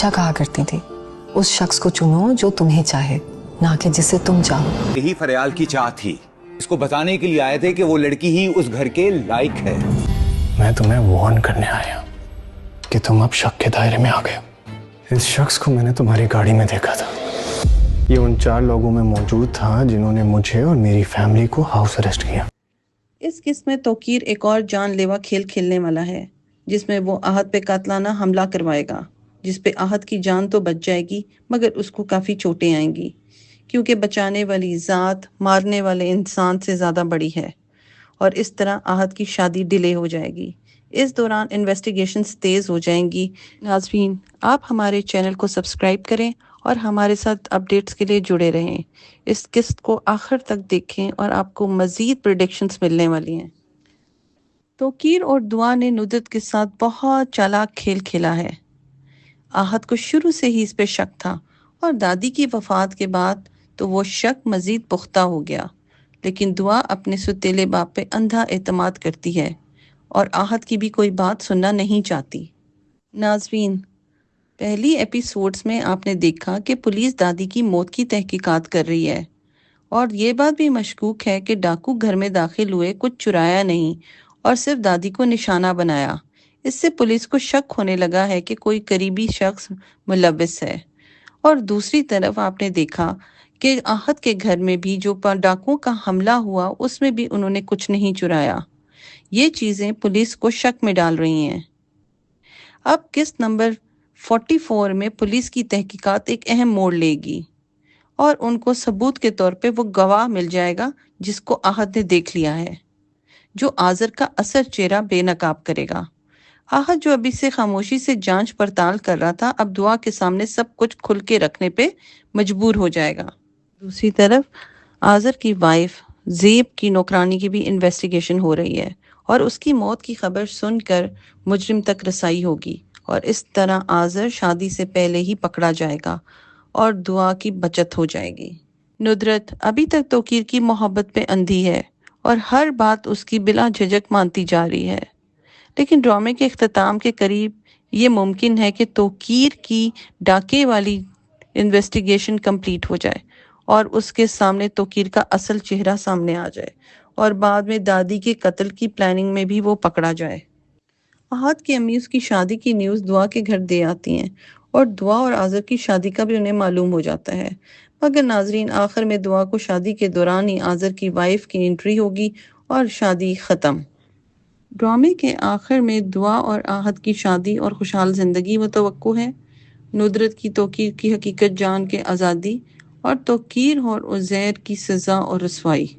हमेशा कहा करती थी, उस शख्स को चुनो जो तुम्हें चाहे, ना कि जिसे तुम चाहो। यही फरियाल की चाह थी। इसको बताने के लिए आए थे कि वो लड़की ही उस घर के लायक है। मैं तुम्हें वार्न करने आया कि तुम अब शक के दायरे में आ गए। इस शख्स को मैंने तुम्हारी गाड़ी में देखा था। ये उन 4 लोगों में मौजूद था जिन्होंने मुझे और मेरी फैमिली को हाउस अरेस्ट किया। इस किस्त में तौकीर एक और जानलेवा खेल खेलने वाला है, जिसमें वो आहत पे कातलाना हमला करवाएगा, जिस पे आहत की जान तो बच जाएगी मगर उसको काफ़ी चोटें आएंगी, क्योंकि बचाने वाली ज़ात मारने वाले इंसान से ज़्यादा बड़ी है। और इस तरह आहत की शादी डिले हो जाएगी। इस दौरान इन्वेस्टिगेशंस तेज़ हो जाएंगी। नाज़रीन, आप हमारे चैनल को सब्सक्राइब करें और हमारे साथ अपडेट्स के लिए जुड़े रहें। इस किस्त को आखिर तक देखें और आपको मज़ीद प्रेडिक्शंस मिलने वाली हैं। तौकीर और दुआ ने नुदरत के साथ बहुत चालाक खेल खेला है। आहत को शुरू से ही इस पे शक था और दादी की वफात के बाद तो वो शक मज़ीद पुख्ता हो गया, लेकिन दुआ अपने सुतीले बाप पे अंधा एतमाद करती है और आहत की भी कोई बात सुनना नहीं चाहती। नाज़रीन, पहली एपिसोड्स में आपने देखा कि पुलिस दादी की मौत की तहकीकात कर रही है और ये बात भी मशकूक है कि डाकू घर में दाखिल हुए, कुछ चुराया नहीं और सिर्फ दादी को निशाना बनाया। इससे पुलिस को शक होने लगा है कि कोई करीबी शख्स मुलव्विस है। और दूसरी तरफ आपने देखा कि आहत के घर में भी जो डाकुओं का हमला हुआ उसमें भी उन्होंने कुछ नहीं चुराया। ये चीज़ें पुलिस को शक में डाल रही हैं। अब किस्त नंबर 44 में पुलिस की तहकीकात एक अहम मोड़ लेगी और उनको सबूत के तौर पे वो गवाह मिल जाएगा जिसको आहत ने देख लिया है, जो आज़र का असल चेहरा बेनकाब करेगा। आहत जो अभी से खामोशी से जांच पड़ताल कर रहा था, अब दुआ के सामने सब कुछ खुल के रखने पे मजबूर हो जाएगा। दूसरी तरफ आज़र की वाइफ ज़ेब की नौकरानी की भी इन्वेस्टिगेशन हो रही है और उसकी मौत की खबर सुनकर मुजरिम तक रसाई होगी और इस तरह आज़र शादी से पहले ही पकड़ा जाएगा और दुआ की बचत हो जाएगी। नुदरत अभी तक तौकीर की मोहब्बत पे अंधी है और हर बात उसकी बिला झिझक मानती जा रही है, लेकिन ड्रामे के इख्तिताम के करीब ये मुमकिन है कि तौकीर की डाके वाली इन्वेस्टिगेशन कंप्लीट हो जाए और उसके सामने तौकीर का असल चेहरा सामने आ जाए और बाद में दादी के कत्ल की प्लानिंग में भी वो पकड़ा जाए। आहत की अम्मी उसकी शादी की न्यूज़ दुआ के घर दे आती हैं और दुआ और आज़र की शादी का भी उन्हें मालूम हो जाता है, मगर नाजरीन आखिर में दुआ को शादी के दौरान ही आज़र की वाइफ की एंट्री होगी और शादी ख़त्म। ड्रामे के आखिर में दुआ और आहत की शादी और खुशहाल ज़िंदगी मुतवक्को है। नुदरत की तौकीर की हकीकत जान के आज़ादी और तौकीर और उज़ैर की सज़ा और रसवाई।